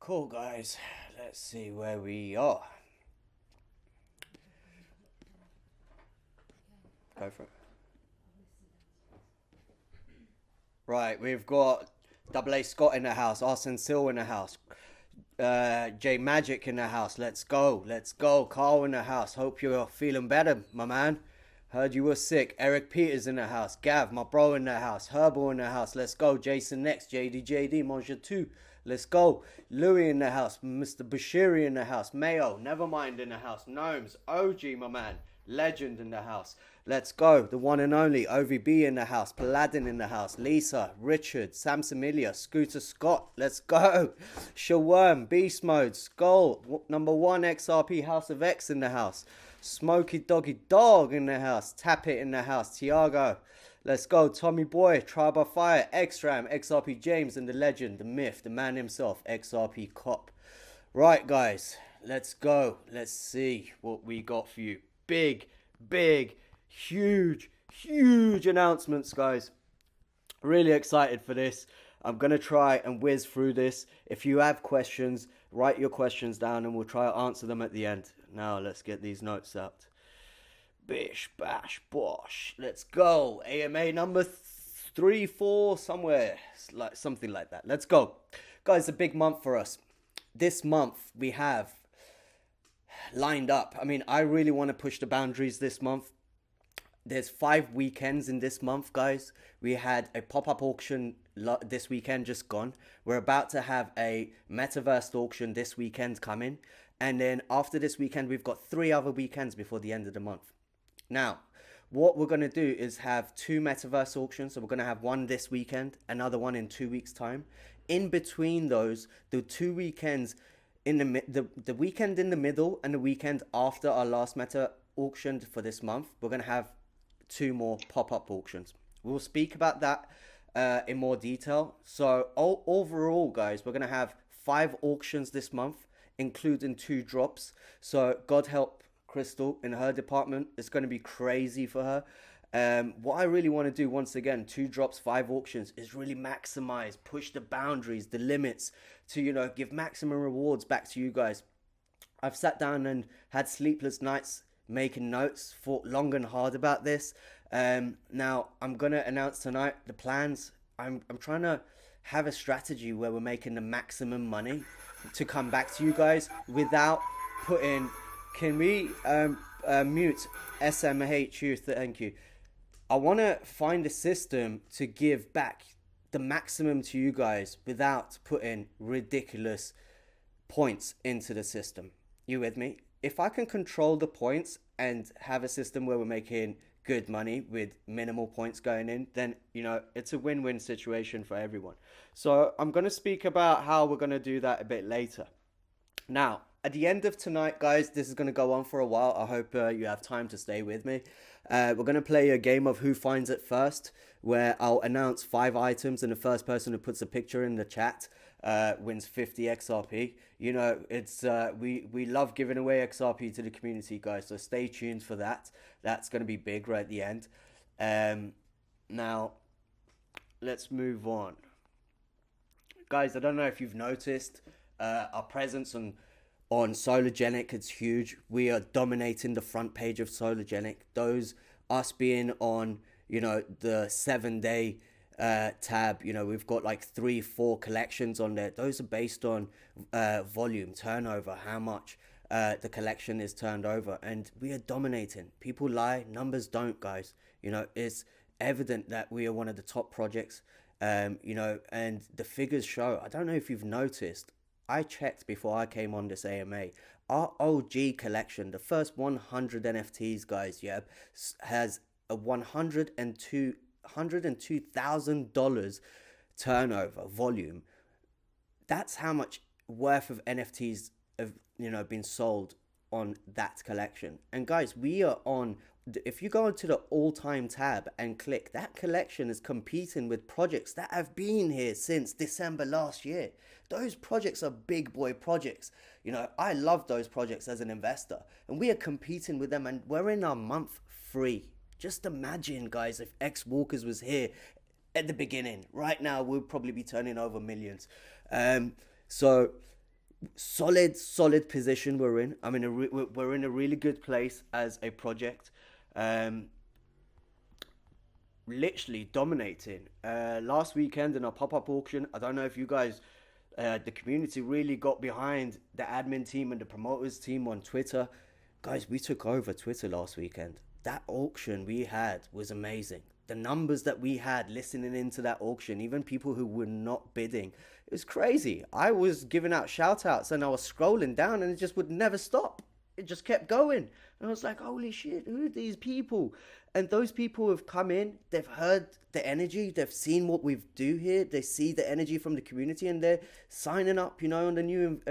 Cool, guys. Let's see where we are. Go for it. Right, we've got Double A Scott in the house, Arson Sil in the house, J Magic in the house. Let's go, let's go. Carl in the house. Hope you're feeling better, my man. Heard you were sick. Eric Peters in the house. Gav, my bro, in the house. Herbal in the house. Let's go. Jason next. JD, Monsieur 2. Let's go. Louis in the house. Mr. Bashiri in the house. Mayo, Nevermind in the house. Gnomes, OG, my man. Legend in the house. Let's go. The one and only Ovie B in the house. Paladin in the house. Lisa, Richard, Sam Samilia, Scooter Scott. Let's go. Shaworm, Beast Mode, Skull, number 1 XRP House of X in the house. Smoky Doggy Dog in the house. Tap It in the house. Tiago. Let's go. Tommy Boy, Trial by Fire, X-Ram, XRP James, and the legend, the myth, the man himself, XRP Cop. Right, guys. Let's go. Let's see what we got for you. Big, huge announcements, guys. Really excited for this. I'm going to try and whiz through this. If you have questions, write your questions down and we'll try to answer them at the end. Now, let's get these notes out. Bish, bash, bosh. Let's go. AMA number 3, 4, somewhere. Like something like that. Let's go. Guys, a big month for us. This month, we have lined up. I mean, I really want to push the boundaries this month. There's 5 weekends in this month, guys. We had a pop-up auction this weekend just gone. We're about to have a metaverse auction this weekend coming. And then after this weekend, we've got 3 other weekends before the end of the month. Now, what we're going to do is have 2 metaverse auctions. So we're going to have one this weekend, another one in 2 weeks' time. In between those, the 2 weekends, in the weekend in the middle and the weekend after our last meta auction for this month, we're going to have 2 more pop-up auctions. We'll speak about that in more detail. So overall, guys, we're going to have 5 auctions this month, including 2 drops. So God help Crystal in her department. It's going to be crazy for her. What I really want to do, once again, 2 drops, 5 auctions, is really maximize, push the boundaries, the limits to, you know, give maximum rewards back to you guys. I've sat down and had sleepless nights making notes, thought long and hard about this. Now I'm gonna announce tonight the plans. I'm trying to have a strategy where we're making the maximum money to come back to you guys without putting. Can we mute SMHU? Thank you. I want to find a system to give back the maximum to you guys without putting ridiculous points into the system. You with me? If I can control the points and have a system where we're making good money with minimal points going in, then, you know, it's a win-win situation for everyone. So I'm going to speak about how we're going to do that a bit later. Now, at the end of tonight, guys, this is going to go on for a while. I hope you have time to stay with me. We're going to play a game of Who Finds It First, where I'll announce 5 items and the first person who puts a picture in the chat wins 50 XRP. You know, it's we love giving away XRP to the community, guys, so stay tuned for that. That's going to be big right at the end. Now, let's move on. Guys, I don't know if you've noticed our presence on Solargenic. It's huge. We are dominating the front page of Solargenic. Those, us being on, you know, the 7-day tab, you know, we've got like 3-4 collections on there. Those are based on volume, turnover, how much the collection is turned over, and we are dominating. People lie, numbers don't, guys. You know, it's evident that we are one of the top projects, you know, and the figures show. I don't know if you've noticed, I checked before I came on this AMA. Our OG collection, the first 100 NFTs, guys, yeah, has a $102,000 turnover volume. That's how much worth of NFTs have, you know, been sold on that collection. And guys, we are on, if you go into the all-time tab and click, that collection is competing with projects that have been here since December last year. Those projects are big boy projects. You know, I love those projects as an investor, and we are competing with them, and we're in our month 3. Just imagine, guys, if Xwalkers was here at the beginning. Right now, we'll probably be turning over millions. So solid position we're in. I mean, we're in a really good place as a project. Um, Literally dominating. Last weekend in our pop-up auction, I don't know if you guys, the community really got behind the admin team and the promoters team on Twitter. Guys, we took over Twitter last weekend. That auction we had was amazing. The numbers that we had listening into that auction, even people who were not bidding, it was crazy. I was giving out shout outs and I was scrolling down and it just would never stop. It just kept going. And I was like, holy shit, who are these people? And those people have come in, they've heard the energy, they've seen what we do here, they see the energy from the community, and they're signing up, on the new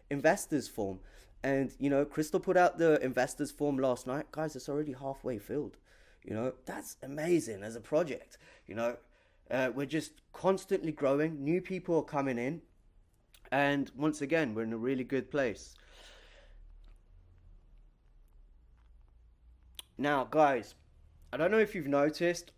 investors form. And, Crystal put out the investors form last night. Guys, it's already halfway filled. That's amazing as a project. We're just constantly growing. New people are coming in. And once again, we're in a really good place. Now, guys, I don't know if you've noticed,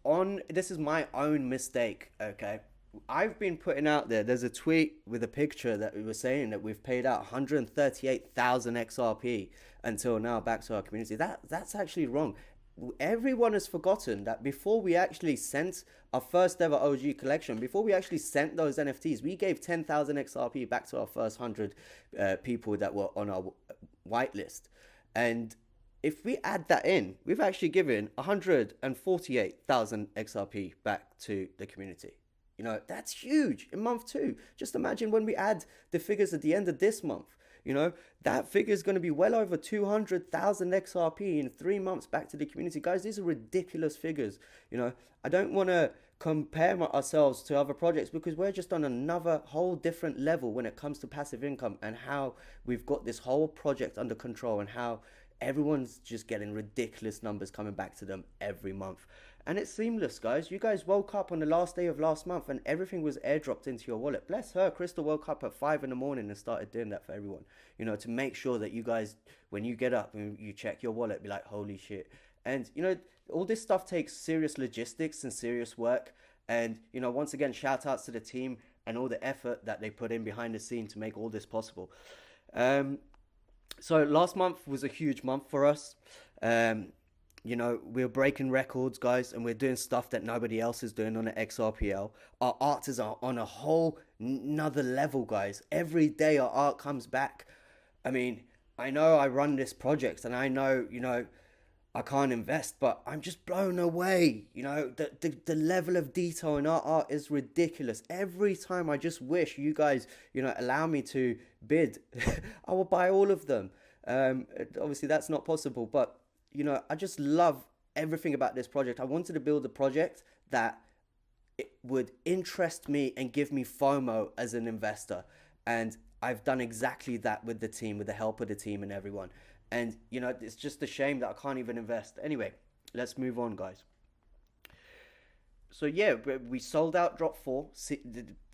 this is my own mistake, okay? I've been putting out there's a tweet with a picture that we were saying that we've paid out 138,000 XRP until now back to our community. That's actually wrong. Everyone has forgotten that before we actually sent our first ever OG collection, before we actually sent those NFTs, we gave 10,000 XRP back to our first 100 people that were on our whitelist. And if we add that in, we've actually given 148,000 XRP back to the community. That's huge in month 2. Just imagine when we add the figures at the end of this month. That figure is going to be well over 200,000 XRP in 3 months back to the community. Guys, these are ridiculous figures. I don't want to compare ourselves to other projects because we're just on another whole different level when it comes to passive income and how we've got this whole project under control and how everyone's just getting ridiculous numbers coming back to them every month. And it's seamless, guys. You guys woke up on the last day of last month and everything was airdropped into your wallet. Bless her. Crystal woke up at 5 in the morning and started doing that for everyone. To make sure that you guys, when you get up and you check your wallet, be like, holy shit. And, all this stuff takes serious logistics and serious work. And, once again, shout outs to the team and all the effort that they put in behind the scene to make all this possible. So last month was a huge month for us. We're breaking records, guys, and we're doing stuff that nobody else is doing on the XRPL. Our art is on a whole another level, guys. Every day our art comes back. I mean, I know I run this project and I know, I can't invest, but I'm just blown away. The level of detail in our art is ridiculous. Every time I just wish you guys, allow me to bid. I will buy all of them. Obviously that's not possible, but I just love everything about this project. I wanted to build a project that it would interest me and give me FOMO as an investor. And I've done exactly that with the team, with the help of the team and everyone. And, it's just a shame that I can't even invest. Anyway, let's move on, guys. So, yeah, we sold out drop 4.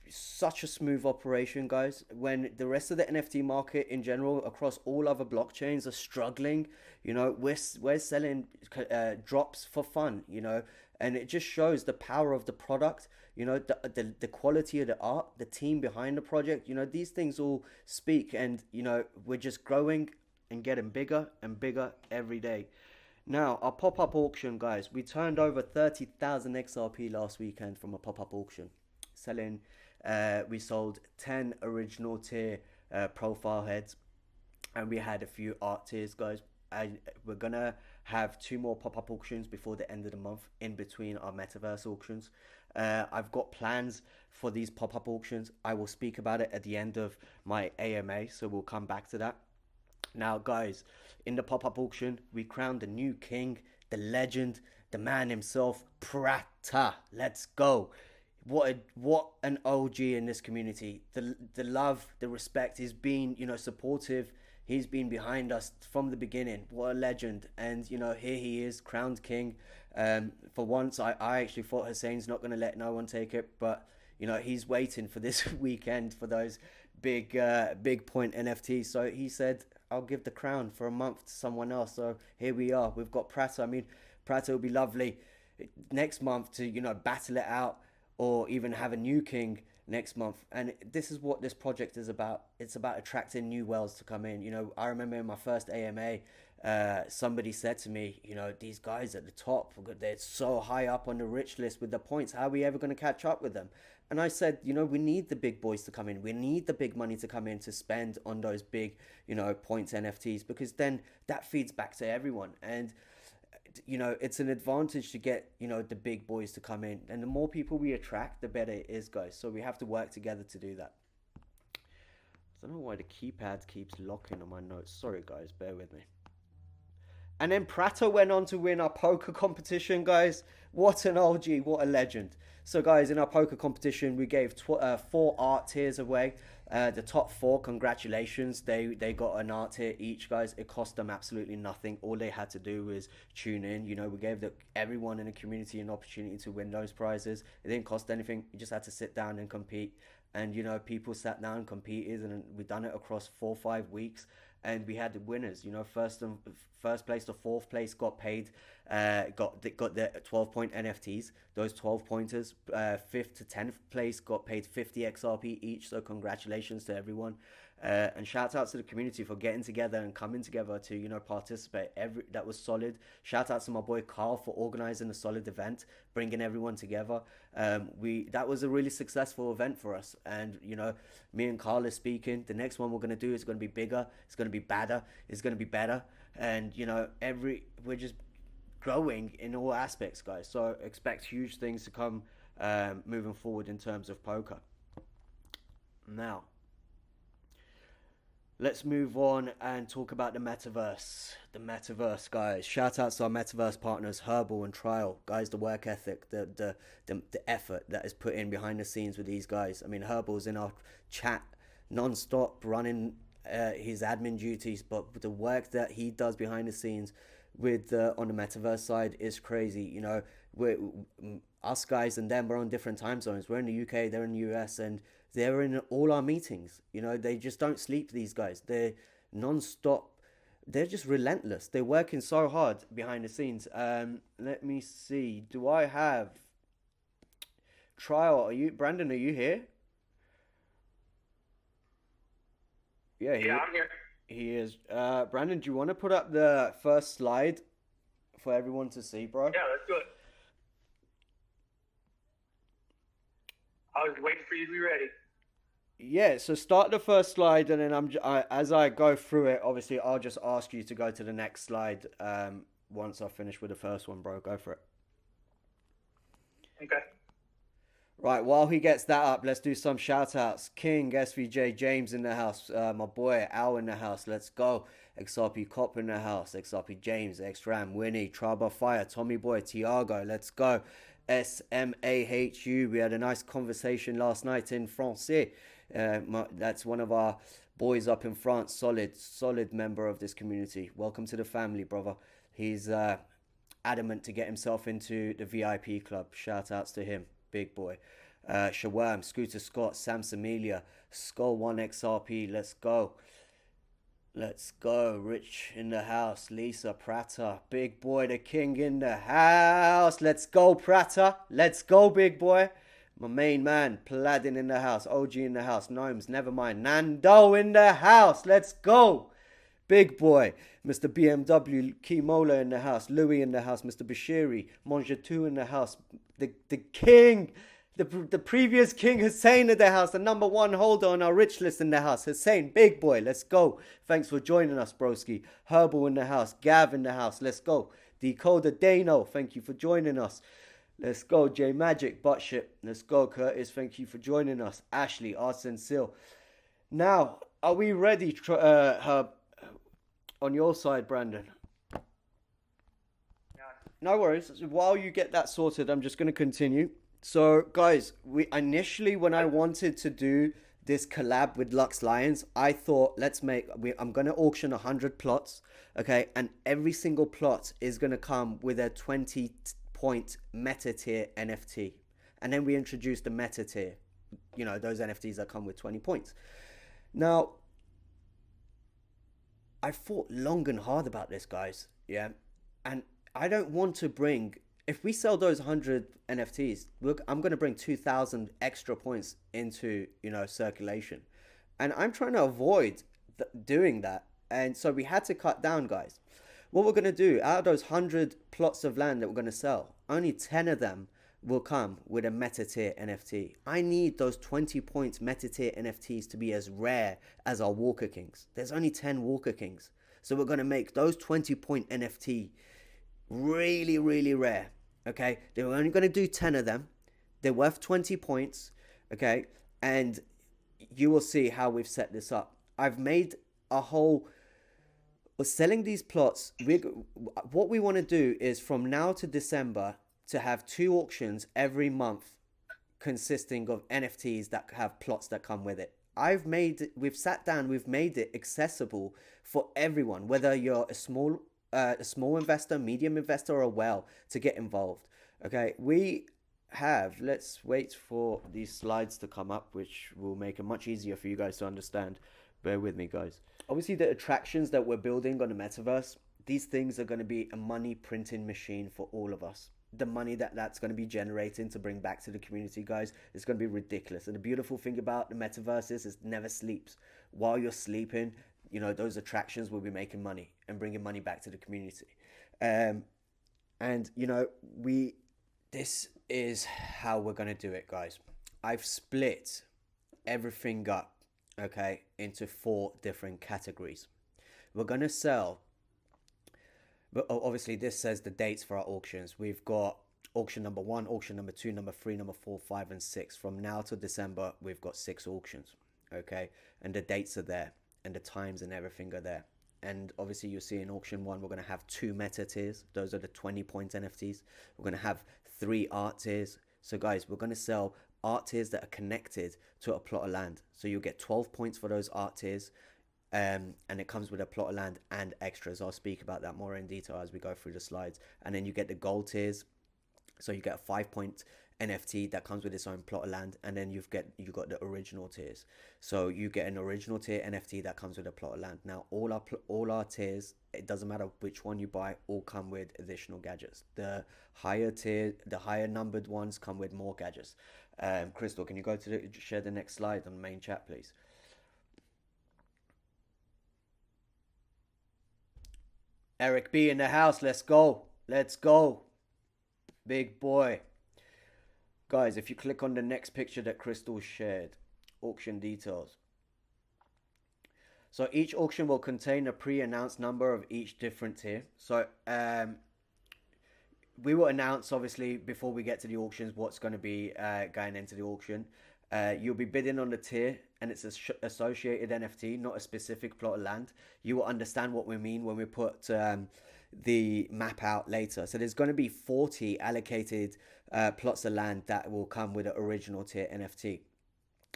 Such a smooth operation, guys. When the rest of the NFT market in general, across all other blockchains, are struggling, we're selling drops for fun, and it just shows the power of the product, the quality of the art, the team behind the project. These things all speak, and we're just growing and getting bigger and bigger every day. Now, our pop-up auction, guys, we turned over 30,000 XRP last weekend from a pop-up auction. We sold 10 original tier profile heads, and we had a few art tiers, guys. We're gonna have 2 more pop-up auctions before the end of the month in between our metaverse auctions. I've got plans for these pop-up auctions. I will speak about it at the end of my AMA, so we'll come back to that. Now, guys, in the pop-up auction, we crowned the new king, the legend, the man himself, Prata. Let's go. What an OG in this community. The love, the respect. He's been, supportive. He's been behind us from the beginning. What a legend. And, here he is, crowned king. For once, I actually thought Hussein's not going to let no one take it. But, he's waiting for this weekend for those big point NFTs. So he said, I'll give the crown for a month to someone else. So here we are. We've got Prata. I mean, Prata will be lovely next month to, battle it out or even have a new king next month. And this is what this project is about. It's about attracting new whales to come in. You know, I remember in my first AMA, somebody said to me, you know, these guys at the top, they're so high up on the rich list with the points. How are we ever going to catch up with them? And I said, you know, we need the big boys to come in. We need the big money to come in to spend on those big, you know, points NFTs, because then that feeds back to everyone. And you know, it's an advantage to get, you know, the big boys to come in, and the more people we attract, the better it is, guys. So we have to work together to do that. I don't know why the keypad keeps locking on my notes. Sorry, guys, bear with me. And then Prato went on to win our poker competition, guys. What an OG, what a legend. So, guys, in our poker competition, we gave 4 art tiers away. The top 4, congratulations. They got an art tier each, guys. It cost them absolutely nothing. All they had to do was tune in. You know, we gave everyone in the community an opportunity to win those prizes. It didn't cost anything. You just had to sit down and compete. And, you know, people sat down, competed, and we done it across 4 or 5 weeks. And we had the winners, you know, first place to fourth place got paid, got the 12-point NFTs. Those 12 pointers, 5th to 10th place got paid 50 XRP each. So congratulations to everyone, and shout out to the community for getting together and coming together to, you know, participate. That was solid. Shout out to my boy Carl for organizing a solid event, bringing everyone together. That was a really successful event for us, and you know, me and Carl are speaking. The next one we're gonna do is gonna be bigger. It's gonna be badder. It's gonna be better, and you know, we're just growing in all aspects, guys. So expect huge things to come moving forward in terms of poker. Now, let's move on and talk about the metaverse. The metaverse, guys. Shout out to our metaverse partners, Herbal and Trial. Guys, the work ethic, the effort that is put in behind the scenes with these guys. I mean, Herbal's in our chat non-stop running his admin duties, but the work that he does behind the scenes with on the metaverse side is crazy. You know, us guys and them are on different time zones. We're in the UK, they're in the US, and they're in all our meetings. You know, they just don't sleep, these guys. They're non-stop. They're just relentless. They're working so hard behind the scenes. Let me see. Do I have Trial? Brandon, are you here? Yeah, I'm here. he is. Brandon, do you want to put up the first slide for everyone to see, bro? Yeah, let's do it. I was waiting for you to be ready. Yeah, so start the first slide, and then as I go through it, obviously I'll just ask you to go to the next slide once I finish with the first one, bro. Go for it. Okay. Right, while he gets that up, let's do some shout outs. King, SVJ, James in the house, my boy Al in the house, let's go. XRP Cop in the house, XRP James, X Ram, Winnie, Trouble Fire, Tommy Boy, Tiago, let's go. SMAHU, we had a nice conversation last night in Francais. That's one of our boys up in France, solid member of this community. Welcome to the family, brother. He's adamant to get himself into the VIP club. Shout outs to him, big boy. Shawam, Scooter Scott, Sam Samelia, Skull 1 XRP, let's go. Let's go. Rich in the house, Lisa Prata, big boy, the king in the house. Let's go, Prata. Let's go, big boy. My main man, Paladin in the house, OG in the house, Gnomes, never mind. Nando in the house. Let's go. Big boy, Mr. BMW, Kimola in the house, Louis in the house, Mr. Bashiri, Monja2 in the house, the king, the previous king Hussein in the house, the number 1 holder on our rich list in the house, Hussein, big boy, let's go. Thanks for joining us, broski. Herbal in the house, Gav in the house, let's go. Decoder Dano, thank you for joining us. Let's go. J Magic, Buttship, let's go. Curtis, thank you for joining us. Ashley, Arts and Seal. Now, are we ready, Herb? On your side, Brandon. No worries. While you get that sorted, I'm just going to continue. So, guys, initially, when I wanted to do this collab with Lux Lions, I thought, I'm going to auction 100 plots, okay? And every single plot is going to come with a 20-point meta tier NFT. And then we introduced the meta tier, you know, those NFTs that come with 20 points. Now, I thought long and hard about this, guys, yeah? And I don't want to bring if we sell those 100 NFTs, look, I'm going to bring 2,000 extra points into, circulation. And I'm trying to avoid doing that. And so we had to cut down, guys. What we're going to do, out of those 100 plots of land that we're going to sell, only 10 of them will come with a meta tier NFT. I need those 20 points meta tier NFTs to be as rare as our Walker Kings. There's only 10 Walker Kings. So we're going to make those 20 point NFT really, really rare. Okay, they're only going to do 10 of them. They're worth 20 points. Okay, and you will see how we've set this up. I've made a whole selling these plots. What we want to do is from now to December to have 2 auctions every month consisting of NFTs that have plots that come with it. We've sat down, we've made it accessible for everyone, whether you're a small investor, medium investor, or a whale, to get involved. Okay, let's wait for these slides to come up, which will make it much easier for you guys to understand. Bear with me, guys. Obviously, the attractions that we're building on the metaverse, these things are going to be a money printing machine for all of us. The money that's going to be generating to bring back to the community, guys, is going to be ridiculous. And the beautiful thing about the metaverse is it never sleeps. While you're sleeping, those attractions will be making money and bringing money back to the community. This is how we're going to do it, guys. I've split everything up, okay, into 4 different categories. We're going to sell, but obviously this says the dates for our auctions. We've got auction number 1, auction number 2, number 3, number 4, 5, and 6. From now to December, we've got 6 auctions, okay? And the dates are there, and the times and everything are there. And obviously you'll see in auction 1, we're going to have 2 meta tiers. Those are the 20 point NFTs. We're going to have 3 art tiers. So guys, we're going to sell art tiers that are connected to a plot of land. So you'll get 12 points for those art tiers. And it comes with a plot of land and extras. I'll speak about that more in detail as we go through the slides. And then you get the gold tiers. So you get a 5 point NFT that comes with its own plot of land, and then you got the original tiers. So you get an original tier NFT that comes with a plot of land. Now all our tiers, it doesn't matter which one you buy, all come with additional gadgets. The higher numbered ones come with more gadgets. Crystal, can you go to share the next slide on the main chat, please? Eric B in the house. Let's go. Big boy. Guys, if you click on the next picture that Crystal shared, auction details. So each auction will contain a pre-announced number of each different tier. So we will announce, obviously, before we get to the auctions, what's going to be going into the auction. You'll be bidding on the tier and its associated NFT, not a specific plot of land. You will understand what we mean when we put the map out later. So there's going to be 40 allocated plots of land that will come with an original tier NFT.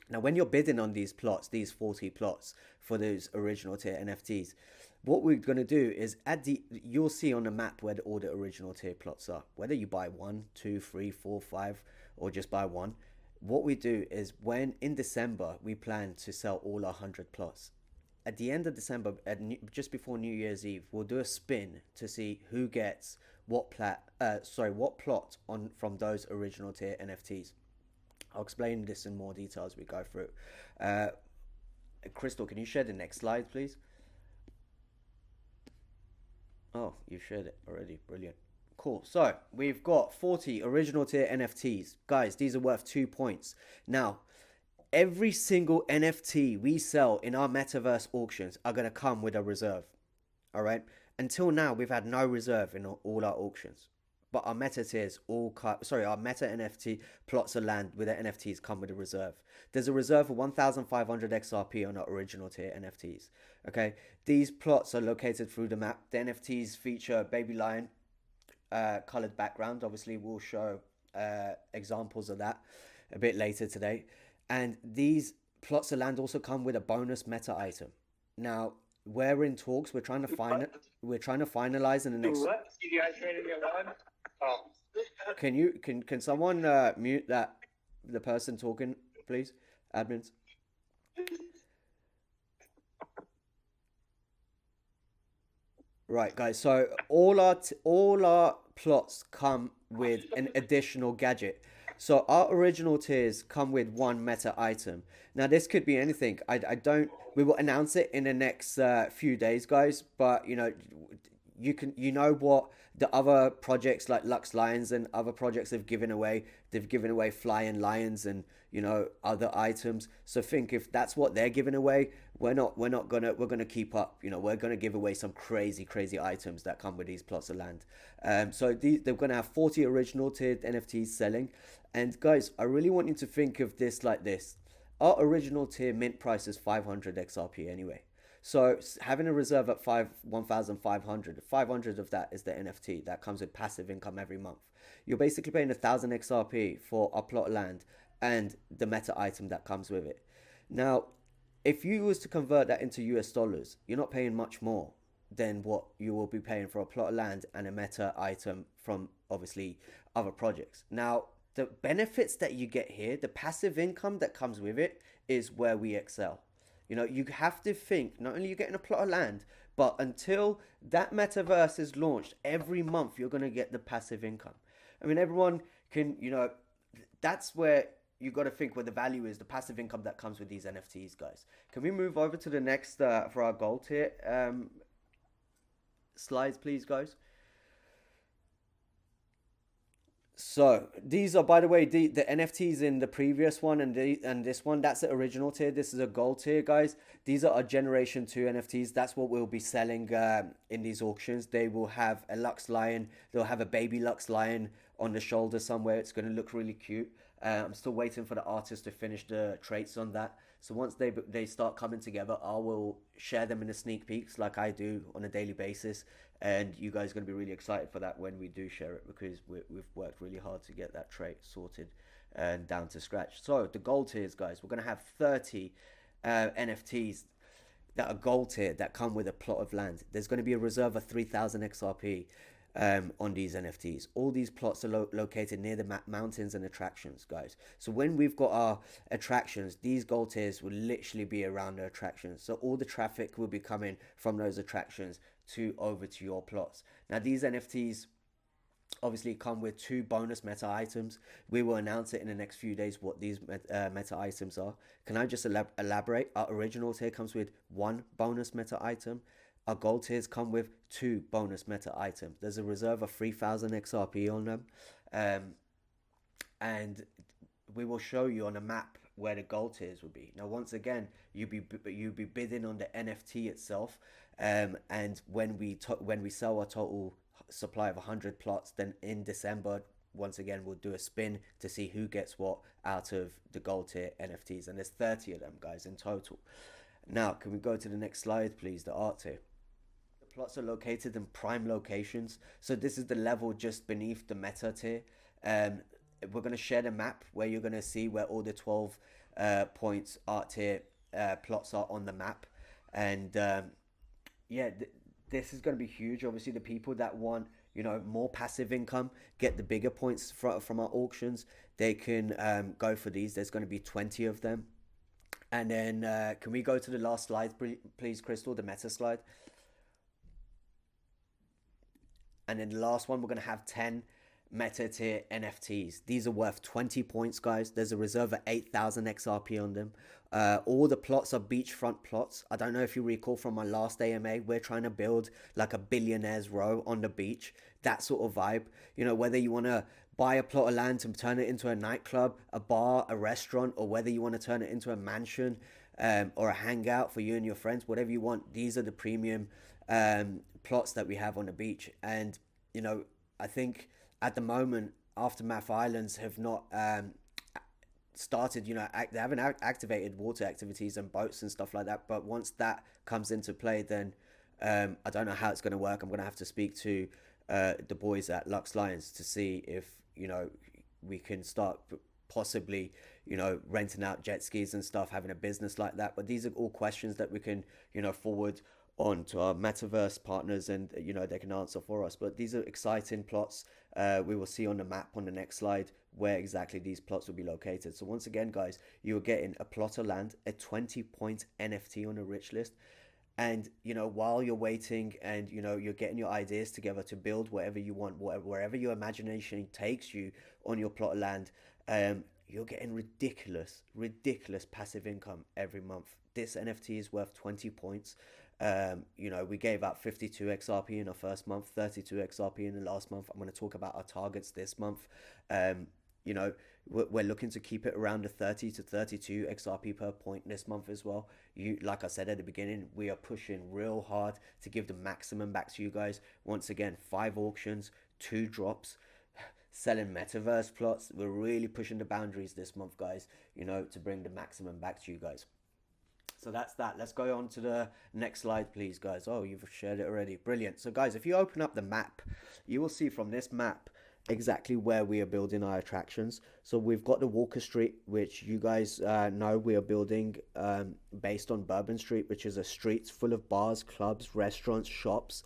Now, when you're bidding on these plots, these 40 plots for those original tier NFTs, what we're going to do is you'll see on the map where all the original tier plots are. Whether you buy 1, 2, 3, 4, 5, or just buy 1. What we do is when in December, we plan to sell all our 100 plots. At the end of December, just before New Year's Eve, we'll do a spin to see who gets what plot on from those original tier NFTs. I'll explain this in more detail as we go through. Crystal, can you share the next slide, please? Oh, you've shared it already. Brilliant. Cool. So we've got 40 original tier NFTs. Guys, these are worth 2 points. Now, every single NFT we sell in our metaverse auctions are going to come with a reserve. All right. Until now, we've had no reserve in all our auctions. But our meta tiers our meta NFT plots of land with the NFTs come with a reserve. There's a reserve of 1,500 XRP on our original tier NFTs. Okay. These plots are located through the map. The NFTs feature baby lion colored background. Obviously, we'll show examples of that a bit later today. And these plots of land also come with a bonus meta item. Now, we're in talks. We're trying to finalize in the next. What? CDI training your one? Oh. Can someone mute the person talking, please, admins? Right, guys. So all our plots come with an additional gadget. So our original tiers come with one meta item. Now this could be anything. I don't. We will announce it in the next few days, guys. But you know what the other projects like Lux Lions and other projects have given away. They've given away flying lions and other items. So think if that's what they're giving away, we're gonna keep up. We're gonna give away some crazy items that come with these plots of land. So they're gonna have 40 original tiered NFTs selling. And guys, I really want you to think of this like this. Our original tier mint price is 500 XRP anyway. So having a reserve at 1,500, 500 of that is the NFT that comes with passive income every month. You're basically paying 1,000 XRP for a plot of land and the meta item that comes with it. Now, if you was to convert that into US dollars, you're not paying much more than what you will be paying for a plot of land and a meta item from obviously other projects. Now, the benefits that you get here, the passive income that comes with it, is where we excel. You have to think, not only you're getting a plot of land, but until that metaverse is launched, every month you're going to get the passive income. I mean, everyone can, that's where you got to think where the value is, the passive income that comes with these NFTs, guys. Can we move over to the next, for our gold tier slides, please, guys? So these are, by the way, the NFTs in the previous one and this one, that's the original tier. This is a gold tier, guys. These are our generation 2 NFTs. That's what we'll be selling in these auctions. They will have a Lux Lion. They'll have a baby Lux Lion on the shoulder somewhere. It's going to look really cute. I'm still waiting for the artist to finish the traits on that. So once they start coming together, I will share them in the sneak peeks like I do on a daily basis. And you guys are going to be really excited for that when we do share it, because we've worked really hard to get that trait sorted and down to scratch. So the gold tiers, guys, we're going to have 30 NFTs that are gold tier that come with a plot of land. There's going to be a reserve of 3,000 XRP on these NFTs. All these plots are located near the mountains and attractions, guys. So when we've got our attractions, these gold tiers will literally be around the attractions. So all the traffic will be coming from those attractions over to your plots. Now these NFTs obviously come with 2 bonus meta items. We will announce it in the next few days what these meta items are. Can I just elaborate? Our original tier comes with 1 bonus meta item. Our gold tiers come with 2 bonus meta items. There's a reserve of 3,000 XRP on them. And we will show you on a map where the gold tiers will be. Now, once again, you'll be bidding on the NFT itself. And when we sell our total supply of 100 plots, then in December, once again, we'll do a spin to see who gets what out of the gold tier NFTs. And there's 30 of them, guys, in total. Now, can we go to the next slide, please? The art tier. The plots are located in prime locations. So this is the level just beneath the meta tier. We're going to share the map where you're going to see where all the 12 points art tier plots are on the map. And yeah, this is going to be huge. Obviously, the people that want more passive income, get the bigger points from our auctions, they can go for these. There's going to be 20 of them. And then can we go to the last slide, please, Crystal, the meta slide? And then the last one, we're going to have 10 meta tier NFTs. These are worth 20 points, guys. There's a reserve of 8,000 XRP on them. All the plots are beachfront plots. I don't know if you recall from my last AMA, we're trying to build like a billionaire's row on the beach. That sort of vibe. Whether you want to buy a plot of land to turn it into a nightclub, a bar, a restaurant, or whether you want to turn it into a mansion or a hangout for you and your friends, whatever you want. These are the premium plots that we have on the beach. And, I think at the moment, Aftermath Islands have not started, they haven't activated water activities and boats and stuff like that. But once that comes into play, then I don't know how it's going to work. I'm going to have to speak to the boys at Lux Lions to see if, we can start possibly, renting out jet skis and stuff, having a business like that. But these are all questions that we can, forward on to our metaverse partners, and they can answer for us. But these are exciting plots. We will see on the map on the next slide where exactly these plots will be located. So once again, guys, you're getting a plot of land, a 20 point NFT on a rich list, And while you're waiting and you're getting your ideas together to build whatever you want, wherever your imagination takes you on your plot of land, you're getting ridiculous passive income every month. This NFT is worth 20 points. We gave out 52 XRP in our first month, 32 XRP in the last month. I'm going to talk about our targets this month. You know, we're looking to keep it around the 30 to 32 XRP per point this month as well. Like I said at the beginning, we are pushing real hard to give the maximum back to you guys. Once again, 5 auctions, 2 drops, selling metaverse plots. We're really pushing the boundaries this month, guys, to bring the maximum back to you guys. So that's that. Let's go on to the next slide, please, guys. Oh, you've shared it already. Brilliant. So, guys, if you open up the map, you will see from this map exactly where we are building our attractions. So we've got the Walker Street, which you guys know we are building based on Bourbon Street, which is a street full of bars, clubs, restaurants, shops,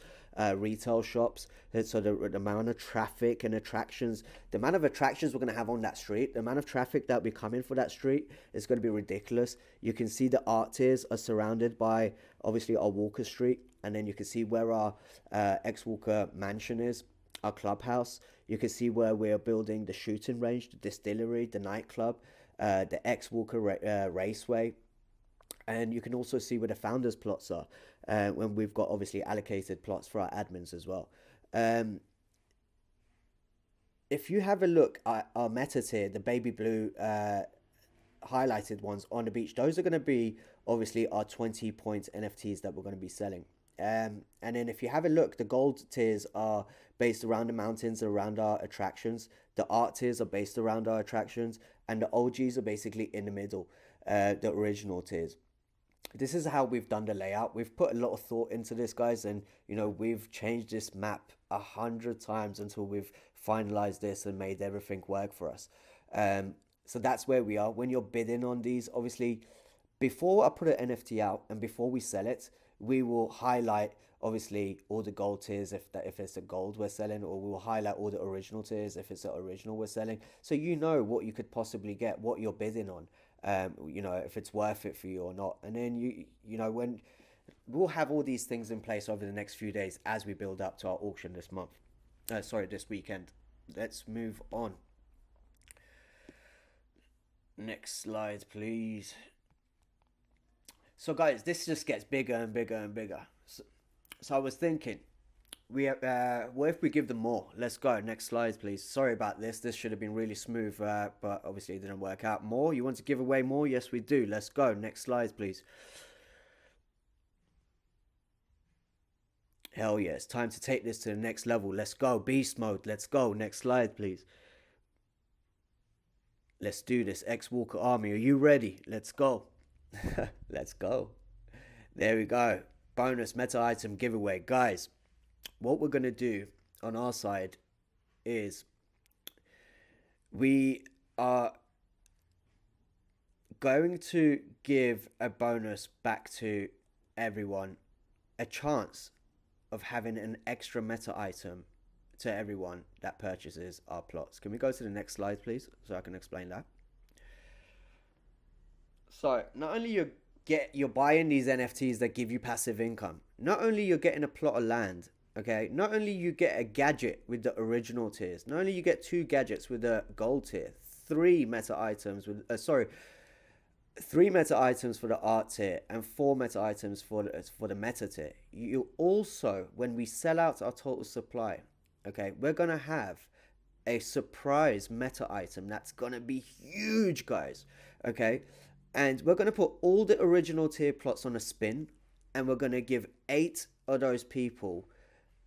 retail shops. So the amount of traffic and attractions, the amount of attractions we're going to have on that street, the amount of traffic that will be coming for that street is going to be ridiculous. You can see the art tiers are surrounded by obviously our Walker Street, and then you can see where our Xwalker mansion is, our clubhouse. You can see where we're building the shooting range, the distillery, the nightclub, the Xwalker raceway. And you can also see where the founders plots are when we've got obviously allocated plots for our admins as well. If you have a look at our meta tier, the baby blue highlighted ones on the beach, those are going to be obviously our 20 points NFTs that we're going to be selling. And then if you have a look, the gold tiers are based around the mountains, around our attractions. The art tiers are based around our attractions, and the OGs are basically in the middle, the original tiers. This is how we've done the layout. We've put a lot of thought into this, guys, and we've changed this map 100 times until we've finalized this and made everything work for us. So that's where we are. When you're bidding on these, obviously, before I put an NFT out and before we sell it, we will highlight obviously all the gold tiers if it's a gold we're selling, or we will highlight all the original tiers if it's the original we're selling, so what you could possibly get, what you're bidding on, if it's worth it for you or not. And then when we'll have all these things in place over the next few days as we build up to our auction this month, this weekend. Let's move on. Next slide, please. So guys, this just gets bigger and bigger and bigger. So I was thinking, what if we give them more? Let's go. Next slide, please. Sorry about this. This should have been really smooth, but obviously it didn't work out. More? You want to give away more? Yes, we do. Let's go. Next slide, please. Hell yeah, it's time to take this to the next level. Let's go. Beast mode. Let's go. Next slide, please. Let's do this. Xwalker Army. Are you ready? Let's go. Let's go. There we go. Bonus meta item giveaway. Guys, what we're going to do on our side is we are going to give a bonus back to everyone, a chance of having an extra meta item to everyone that purchases our plots. Can we go to the next slide, please, so I can explain that? So not only you're buying these NFTs that give you passive income, not only you're getting a plot of land, okay, not only you get a gadget with the original tiers, not only you get 2 gadgets with the gold tier, 3 meta items with 3 meta items for the art tier and 4 meta items for the meta tier. You also, when we sell out our total supply, okay, we're gonna have a surprise meta item that's gonna be huge, guys, okay. And we're going to put all the original tier plots on a spin, and we're going to give 8 of those people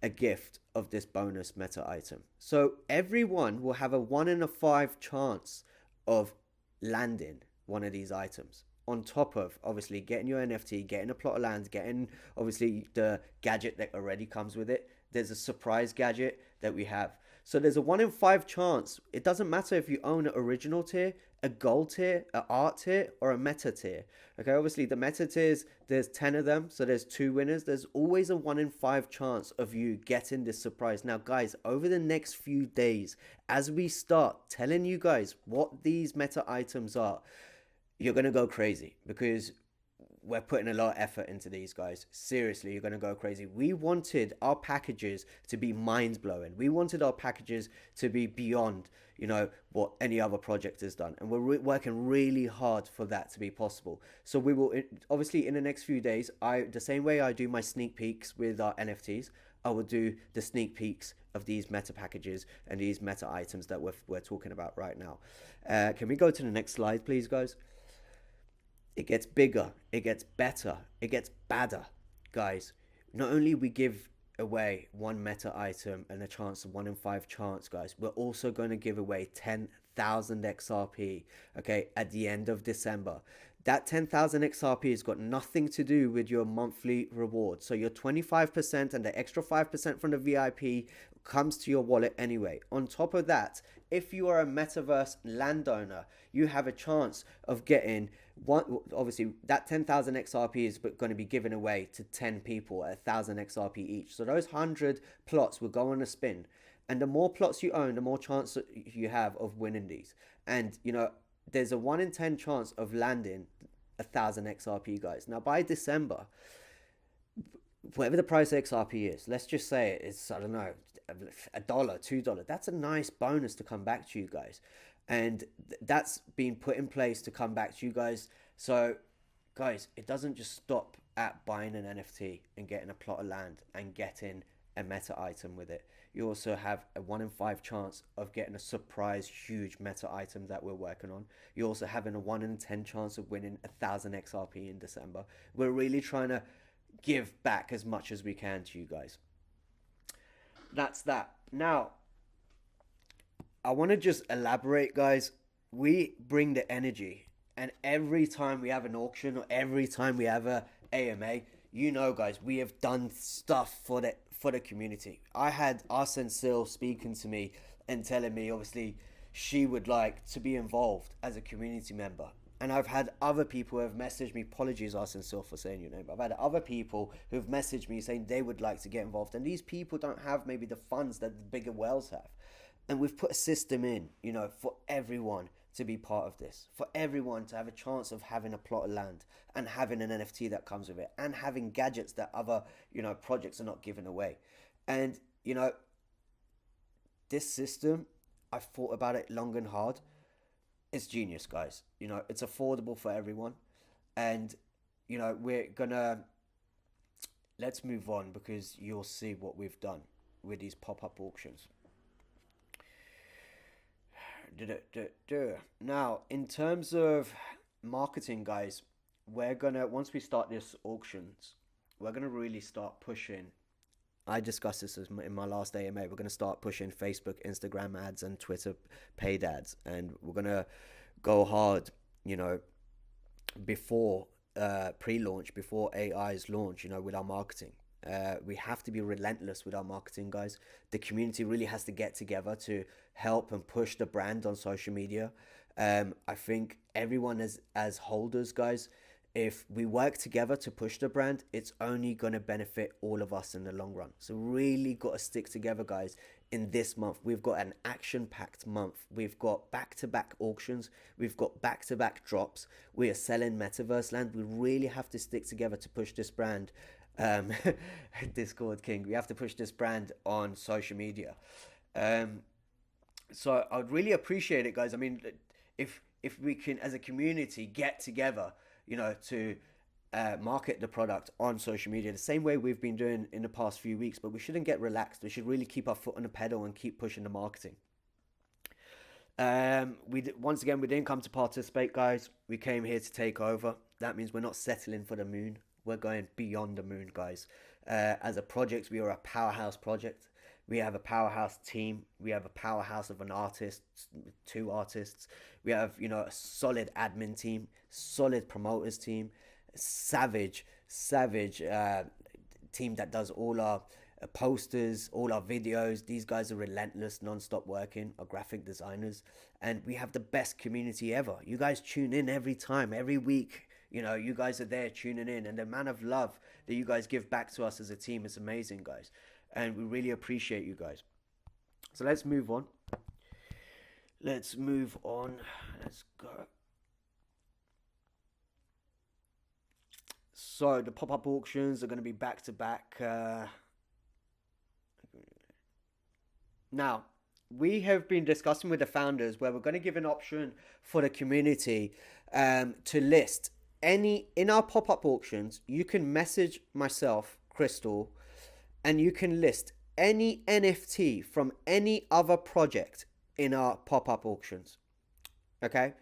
a gift of this bonus meta item. So everyone will have a 1 in 5 chance of landing one of these items, on top of obviously getting your NFT, getting a plot of land, getting obviously the gadget that already comes with it. There's a surprise gadget that we have. So there's a 1 in 5 chance. It doesn't matter if you own an original tier, a gold tier, an art tier, or a meta tier. Okay, obviously the meta tiers, there's 10 of them, so there's 2 winners. There's always a 1 in 5 chance of you getting this surprise. Now guys, over the next few days, as we start telling you guys what these meta items are, you're gonna go crazy, because we're putting a lot of effort into these, guys. Seriously, you're going to go crazy. We wanted our packages to be mind-blowing. We wanted our packages to be beyond, what any other project has done. And we're working really hard for that to be possible. So we will, obviously, in the next few days, the same way I do my sneak peeks with our NFTs, I will do the sneak peeks of these meta packages and these meta items that we're talking about right now. Can we go to the next slide, please, guys? It gets bigger, it gets better, it gets badder, guys. Not only we give away one meta item and a chance of 1 in 5 chance, guys, we're also going to give away 10,000 XRP, okay, at the end of December. That 10,000 XRP has got nothing to do with your monthly reward. So your 25% and the extra 5% from the VIP comes to your wallet anyway. On top of that, if you are a metaverse landowner, you have a chance of getting obviously that 10,000 XRP is going to be given away to 10 people at 1,000 XRP each. So those 100 plots will go on a spin. And the more plots you own, the more chance you have of winning these. And, there's a 1 in 10 chance of landing 1,000 XRP, guys. Now, by December, whatever the price of XRP is, let's just say it's, I don't know, $1, $2. That's a nice bonus to come back to you guys. And that's been put in place to come back to you guys. So, guys, it doesn't just stop at buying an NFT and getting a plot of land and getting a meta item with it. You also have a 1 in 5 chance of getting a surprise huge meta item that we're working on. You're also having a 1 in 10 chance of winning 1,000 XRP in December. We're really trying to give back as much as we can to you guys. That's that. Now, I want to just elaborate, guys. We bring the energy, and every time we have an auction or every time we have a AMA, guys, we have done stuff for the community. I had Arsene Sil speaking to me and telling me, obviously, she would like to be involved as a community member. And I've had other people who have messaged me, apologies Arsene Sil for saying your name, but I've had other people who have messaged me saying they would like to get involved. And these people don't have maybe the funds that the bigger whales have. And we've put a system in, for everyone to be part of this, for everyone to have a chance of having a plot of land and having an NFT that comes with it and having gadgets that other, projects are not giving away. And, this system, I've thought about it long and hard. It's genius, guys. It's affordable for everyone. And, let's move on because you'll see what we've done with these pop-up auctions. Now, in terms of marketing, guys, once we start this auctions, we're gonna really start pushing. I discussed this in my last AMA. We're gonna start pushing Facebook, Instagram ads, and Twitter paid ads, and we're gonna go hard, before pre-launch, before AI's launch, with our marketing. We have to be relentless with our marketing, guys. The community really has to get together to help and push the brand on social media. I think everyone as holders, guys, if we work together to push the brand, it's only going to benefit all of us in the long run. So really got to stick together, guys. In this month, we've got an action-packed month. We've got back-to-back auctions. We've got back-to-back drops. We are selling Metaverse Land. We really have to stick together to push this brand. Discord King, we have to push this brand on social media. So I'd really appreciate it, guys. I mean, if we can as a community get together, to market the product on social media the same way we've been doing in the past few weeks, but we shouldn't get relaxed. We should really keep our foot on the pedal and keep pushing the marketing. Once again, we didn't come to participate, guys. We came here to take over. That means we're not settling for the moon. We're going beyond the moon, guys. As a project, we are a powerhouse project. We have a powerhouse team. We have a powerhouse of an artist, 2 artists. We have, a solid admin team, solid promoters team, savage team that does all our posters, all our videos. These guys are relentless, non-stop working, our graphic designers. And we have the best community ever. You guys tune in every time, every week. You guys are there tuning in, and the amount of love that you guys give back to us as a team is amazing, guys. And we really appreciate you guys. So let's move on. Let's go. So the pop-up auctions are going to be back to back. Now, we have been discussing with the founders where we're going to give an option for the community to list any in our pop-up auctions. You can message myself, Crystal, and you can list any NFT from any other project in our pop-up auctions. Okay?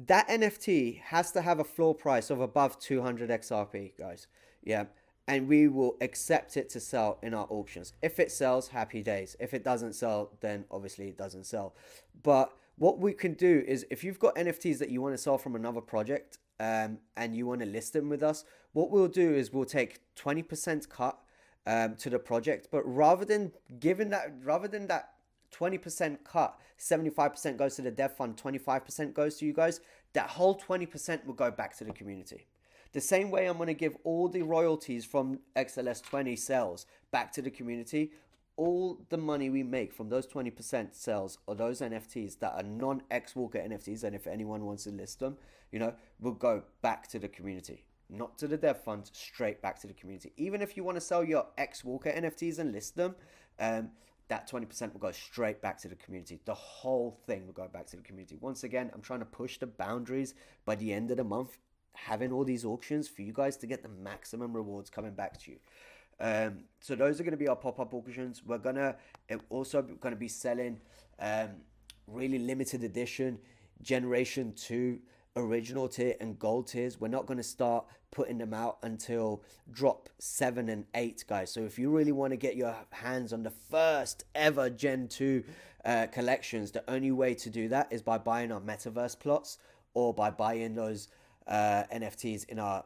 That NFT has to have a floor price of above 200 XRP, guys. Yeah. And we will accept it to sell in our auctions. If it sells, happy days. If it doesn't sell, then obviously it doesn't sell. But what we can do is, if you've got NFTs that you want to sell from another project and you want to list them with us, what we'll do is we'll take 20% cut to the project. But rather than that 20% cut, 75% goes to the dev fund, 25% goes to you guys, that whole 20% will go back to the community. The same way I'm going to give all the royalties from XLS20 sales back to the community. All the money we make from those 20% sales or those NFTs that are non-Xwalker NFTs, and if anyone wants to list them, will go back to the community. Not to the dev fund, straight back to the community. Even if you want to sell your Xwalker NFTs and list them, that 20% will go straight back to the community. The whole thing will go back to the community. Once again, I'm trying to push the boundaries by the end of the month, having all these auctions for you guys to get the maximum rewards coming back to you. So those are going to be our pop-up auctions. We're also going to be selling really limited edition Generation 2 original tier and gold tiers. We're not going to start putting them out until drop 7 and 8, guys. So if you really want to get your hands on the first ever Gen 2 collections, the only way to do that is by buying our metaverse plots or by buying those NFTs in our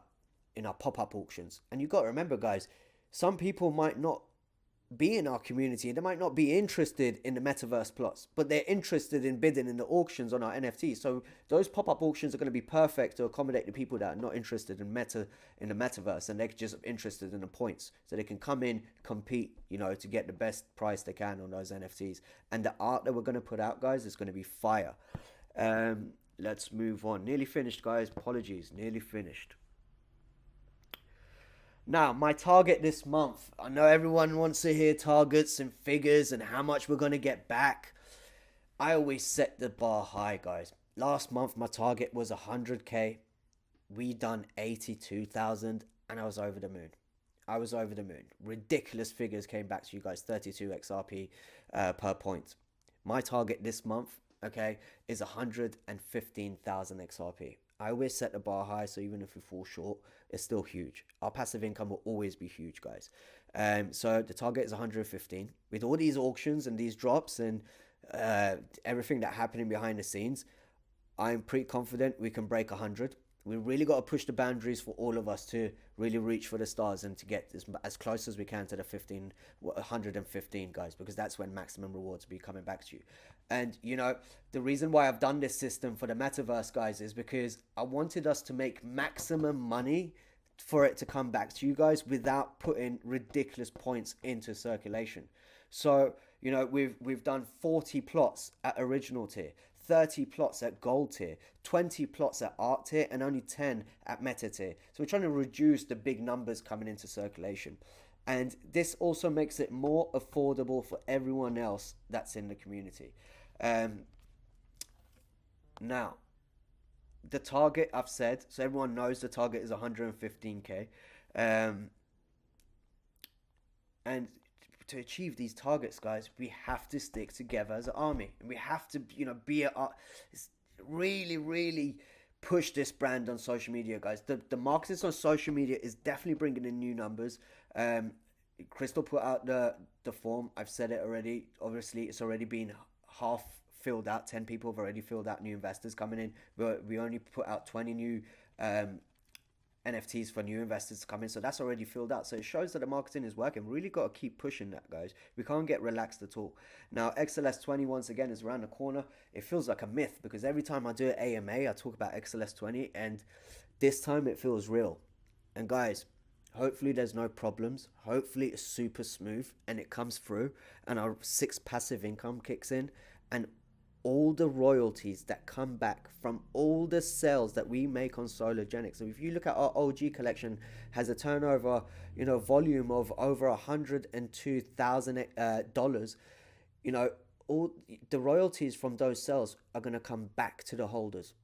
pop-up auctions. And you've got to remember, guys, some people might not be in our community and they might not be interested in the metaverse plots, but they're interested in bidding in the auctions on our NFTs. So those pop-up auctions are going to be perfect to accommodate the people that are not interested in the metaverse, and they're just interested in the points, so they can come in, compete, to get the best price they can on those NFTs. And the art that we're going to put out, guys, is going to be fire. Let's move on. Nearly finished, guys. Apologies. Nearly finished. Now, my target this month. I know everyone wants to hear targets and figures and how much we're going to get back. I always set the bar high, guys. Last month, my target was 100K. We done 82,000 and I was over the moon. Ridiculous figures came back to you guys. 32 XRP per point. My target this month, okay, is 115,000 XRP. I always set the bar high, so even if we fall short, it's still huge. Our passive income will always be huge, guys. So the target is 115. With all these auctions and these drops and everything that happening behind the scenes, I'm pretty confident we can break 100. We really got to push the boundaries for all of us to really reach for the stars and to get as close as we can to the 115, guys, because that's when maximum rewards will be coming back to you. And, the reason why I've done this system for the metaverse, guys, is because I wanted us to make maximum money for it to come back to you guys without putting ridiculous points into circulation. So, we've done 40 plots at original tier, 30 plots at gold tier, 20 plots at art tier, and only 10 at meta tier. So we're trying to reduce the big numbers coming into circulation. And this also makes it more affordable for everyone else that's in the community. Now, the target I've said, so everyone knows the target is 115K. And to achieve these targets, guys, we have to stick together as an army. And we have to, be really, really push this brand on social media, guys. The marketing on social media is definitely bringing in new numbers. Crystal put out the form. I've said it already. Obviously, it's already been half filled out. 10 people have already filled out, new investors coming in. We only put out 20 new NFTs for new investors to come in, so that's already filled out. So it shows that the marketing is working. We really got to keep pushing that, guys. We can't get relaxed at all. Now, XLS20 once again is around the corner. It feels like a myth because every time I do an AMA, I talk about XLS20, and this time it feels real. And guys, hopefully there's no problems. Hopefully it's super smooth and it comes through and our 6 passive income kicks in, and all the royalties that come back from all the sales that we make on Solargenic. So if you look at our OG collection, has a turnover, volume of over $102,000. All the royalties from those sales are going to come back to the holders.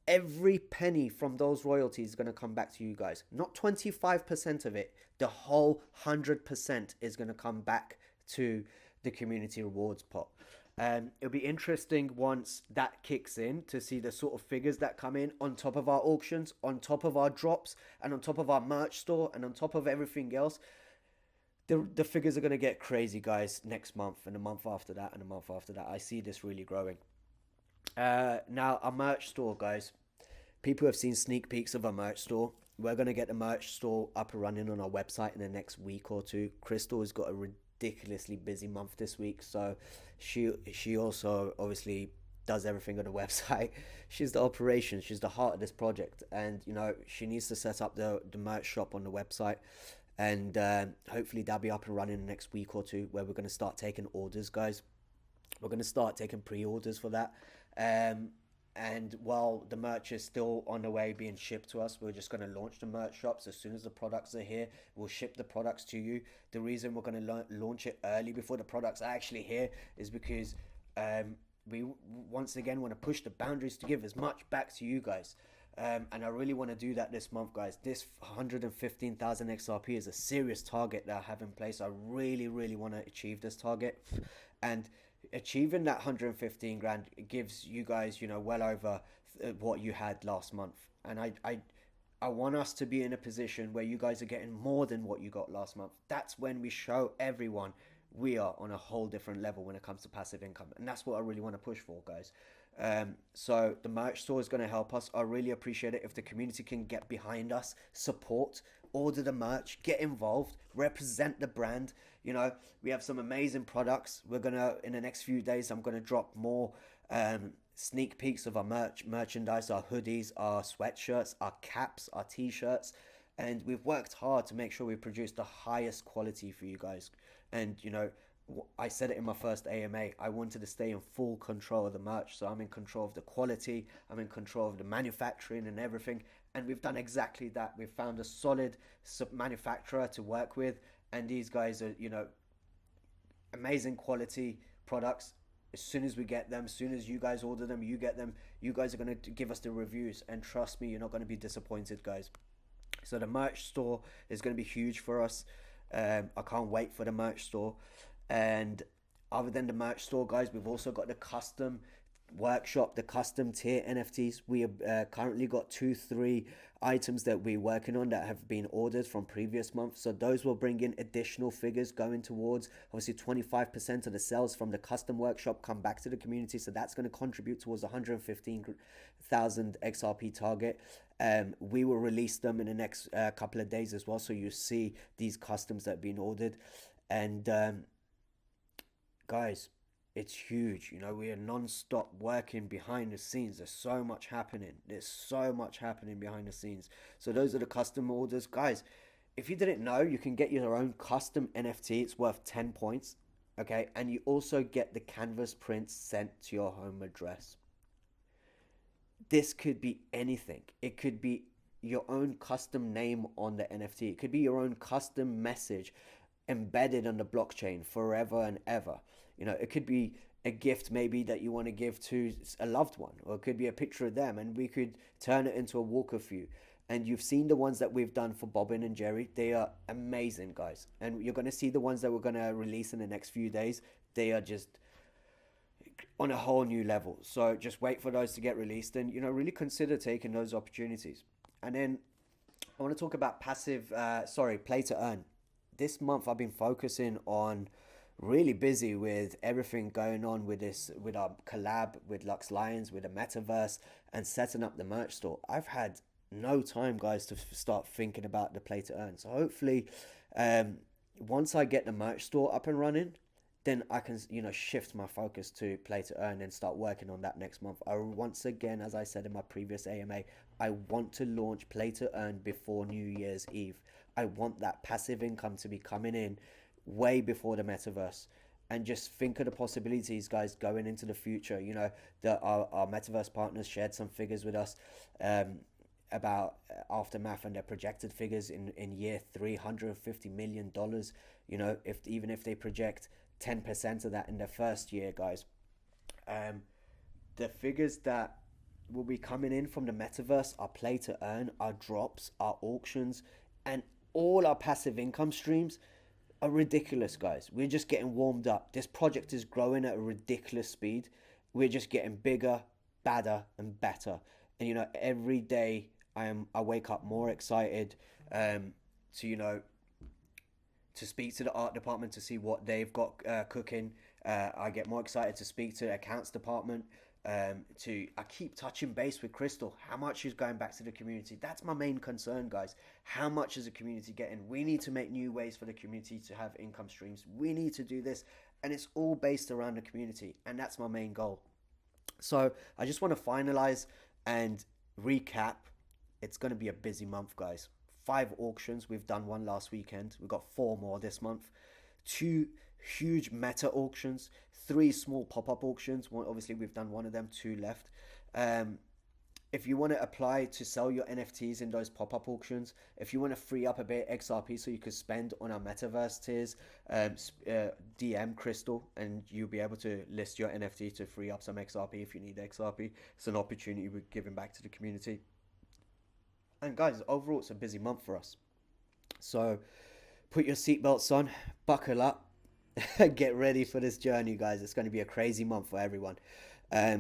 Every penny from those royalties is going to come back to you guys. Not 25% of it. The whole 100% is going to come back to the community rewards pot. It'll be interesting once that kicks in to see the sort of figures that come in on top of our auctions, on top of our drops, and on top of our merch store, and on top of everything else. The figures are going to get crazy, guys, next month, and the month after that, and the month after that. I see this really growing. Now, our merch store, guys. People have seen sneak peeks of our merch store. We're going to get the merch store up and running on our website in the next week or two. Crystal has got a ridiculously busy month this week, so she also obviously does everything on the website. She's the operation, she's the heart of this project, and she needs to set up the merch shop on the website, and hopefully that'll be up and running in the next week or two, where we're going to start taking orders, guys. We're going to start taking pre-orders for that. And while the merch is still on the way being shipped to us, we're just going to launch the merch shops. As soon as the products are here, we'll ship the products to you. The reason we're going to launch it early before the products are actually here is because we once again want to push the boundaries to give as much back to you guys. And I really want to do that this month, guys. This 115,000 XRP is a serious target that I have in place. I really, really want to achieve this target. And achieving that 115 grand gives you guys, well over what you had last month. And I want us to be in a position where you guys are getting more than what you got last month. That's when we show everyone we are on a whole different level when it comes to passive income. And that's what I really want to push for, guys. So the merch store is going to help us. I really appreciate it if the community can get behind us, support, order the merch, get involved, represent the brand. We have some amazing products. We're gonna, in the next few days, I'm gonna drop more sneak peeks of our merchandise, our hoodies, our sweatshirts, our caps, our t-shirts, and we've worked hard to make sure we produce the highest quality for you guys. And I said it in my first AMA, I wanted to stay in full control of the merch, so I'm in control of the quality, I'm in control of the manufacturing and everything, and we've done exactly that. We've found a solid manufacturer to work with, and these guys are, amazing quality products. As soon as we get them, as soon as you guys order them, you get them, you guys are going to give us the reviews, and trust me, you're not going to be disappointed, guys. So the merch store is going to be huge for us. I can't wait for the merch store. And other than the merch store, guys, we've also got the custom workshop, the custom tier NFTs. We have currently got 3 items that we're working on that have been ordered from previous months, so those will bring in additional figures going towards, obviously 25% of the sales from the custom workshop come back to the community, so that's going to contribute towards 115,000 XRP target. We will release them in the next couple of days as well, so you see these customs that have been ordered. And guys, it's huge. We are non-stop working behind the scenes. There's so much happening. Behind the scenes. So those are the custom orders. Guys, if you didn't know, you can get your own custom NFT. It's worth 10 points. Okay. And you also get the canvas prints sent to your home address. This could be anything. It could be your own custom name on the NFT. It could be your own custom message embedded on the blockchain forever and ever. It could be a gift maybe that you want to give to a loved one, or it could be a picture of them, and we could turn it into a walker for you. And you've seen the ones that we've done for Bobbin and Jerry. They are amazing, guys. And you're going to see the ones that we're going to release in the next few days. They are just on a whole new level. So just wait for those to get released, and really consider taking those opportunities. And then I want to talk about play to earn. This month I've been focusing on, really busy with everything going on with our collab with Lux Lions, with the metaverse, and setting up the merch store. I've had no time, guys, to start thinking about the play to earn. So hopefully once I get the merch store up and running, then I can shift my focus to play to earn and start working on that next month. Once again, as I said in my previous AMA, I want to launch play to earn before New Year's Eve. I want that passive income to be coming in way before the metaverse. and just think of the possibilities, guys, going into the future. You know, that our metaverse partners shared some figures with us about Aftermath and their projected figures in year three, $150 million. You know, if they project 10% of that in their first year, guys, the figures that will be coming in from the metaverse, our play to earn, our drops, our auctions, and all our passive income streams are ridiculous, guys. We're just getting warmed up. This project is growing at a ridiculous speed. We're just getting bigger, badder, and better. And you know, every day I wake up more excited to speak to the art department to see what they've got cooking. I get more excited to speak to the accounts department. I keep touching base with Crystal. How much is going back to the community? That's my main concern, guys. How much is the community getting? We need to make new ways for the community to have income streams. We need to do this, and it's all based around the community, and that's my main goal. So I just want to finalize and recap. It's going to be a busy month, guys. 5 auctions. We've done one last weekend. We've got 4 more this month. 2 huge meta auctions, 3 small pop-up auctions. One, obviously we've done one of them, 2 left. If you want to apply to sell your NFTs in those pop-up auctions, if you want to free up a bit XRP so you could spend on our metaverse tiers, DM Crystal and you'll be able to list your NFT to free up some XRP if you need XRP. It's an opportunity we're giving back to the community. And guys, overall it's a busy month for us. So put your seatbelts on, buckle up, get ready for this journey, guys. It's going to be a crazy month for everyone.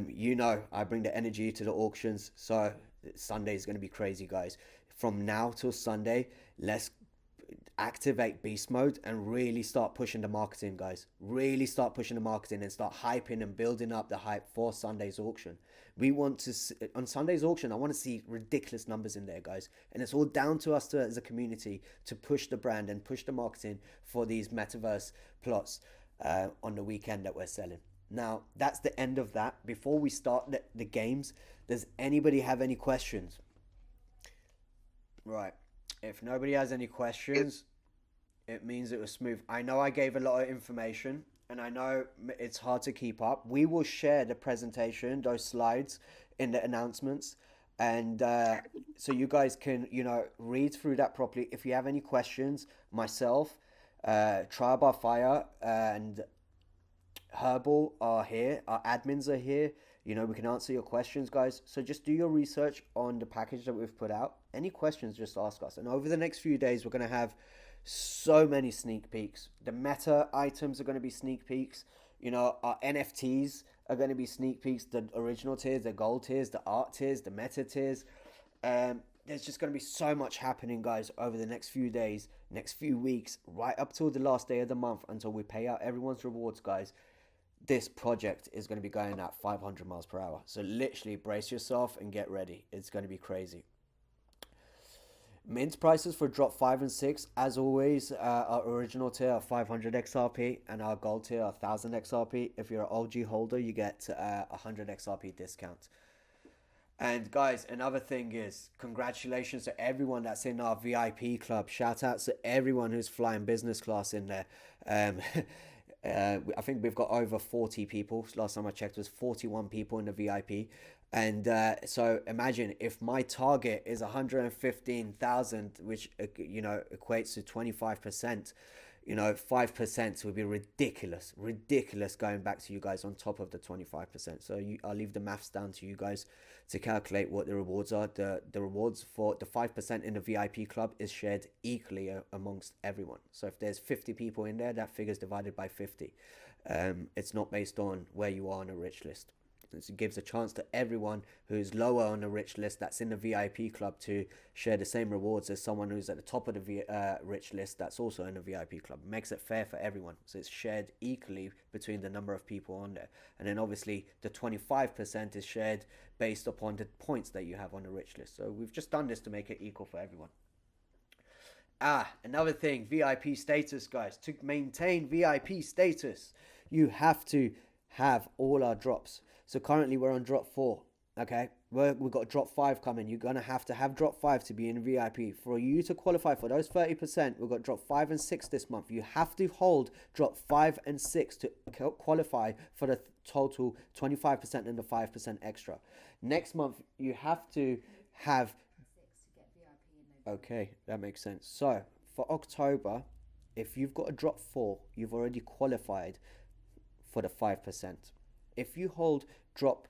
You know, I bring the energy to the auctions, so Sunday is going to be crazy, guys. From now till Sunday, let's activate beast mode and really start pushing the marketing, guys. Really start pushing the marketing and start hyping and building up the hype for Sunday's auction. We want to on Sunday's auction, I want to see ridiculous numbers in there, guys, and it's all down to us as a community to push the brand and push the marketing for these metaverse plots on the weekend that we're selling. Now that's the end of that. Before we start the games, does anybody have any questions? Right, if nobody has any questions, it means it was smooth. I know I gave a lot of information and I know it's hard to keep up. We will share the presentation, those slides, in the announcements, and so you guys can, you know, read through that properly. If you have any questions, myself, Trial by Fire, and Herbal are here. Our admins are here. You know, we can answer your questions, guys. So just do your research on the package that we've put out. Any questions, just ask us. And over the next few days, we're going to have so many sneak peeks. The meta items are going to be sneak peeks. You know, our NFTs are going to be sneak peeks. The original tiers, the gold tiers, the art tiers, the meta tiers. There's just going to be so much happening, guys, over the next few days, next few weeks, right up till the last day of the month until we pay out everyone's rewards, guys. This project is going to be going at 500 miles per hour. So literally brace yourself and get ready. It's going to be crazy. Mint prices for drop 5 and 6, as always, our original tier are 500 XRP and our gold tier are 1000 XRP. If you're an OG holder, you get 100 XRP discount. And guys, another thing is, congratulations to everyone that's in our VIP club. Shout out to everyone who's flying business class in there. I think we've got over 40 people. Last time I checked, was 41 people in the VIP. And so imagine if my target is 115,000, which, you know, equates to 25%, you know, 5% would be ridiculous going back to you guys on top of the 25%. So I'll leave the maths down to you guys to calculate what the rewards are. The rewards for the 5% in the VIP club is shared equally amongst everyone. So if there's 50 people in there, that figure's divided by 50. It's not based on where you are on a rich list. It gives a chance to everyone who's lower on the rich list that's in the VIP club to share the same rewards as someone who's at the top of the rich list that's also in the VIP club. It makes it fair for everyone. So it's shared equally between the number of people on there. And then obviously the 25% is shared based upon the points that you have on the rich list. So we've just done this to make it equal for everyone. Another thing, VIP status, guys. To maintain VIP status, you have to have all our drops. So currently we're on drop 4. Okay, we've got drop 5 coming. You're gonna have to have drop 5 to be in VIP. For you to qualify for those 30%, we've got drop 5 and 6 this month. You have to hold drop 5 and 6 to qualify for the total 25% and the 5% extra. Next month you have to have. Okay, that makes sense. So for October, if you've got a drop 4, you've already qualified for the 5%. If you hold drop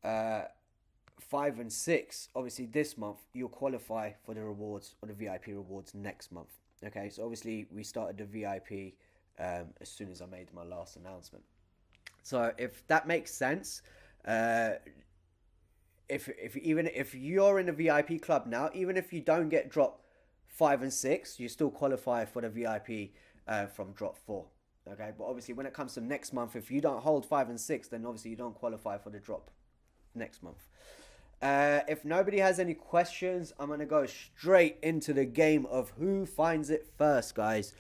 5 and 6, obviously this month you'll qualify for the rewards or the VIP rewards next month. Okay, so obviously we started the VIP as soon as I made my last announcement. So if that makes sense, if you're in the VIP club now, even if you don't get drop 5 and 6, you still qualify for the VIP from drop 4. Okay, but obviously when it comes to next month, if you don't hold 5 and 6, then obviously you don't qualify for the drop next month. If nobody has any questions, I'm gonna go straight into the game of who finds it first, guys.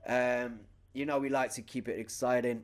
You know we like to keep it exciting.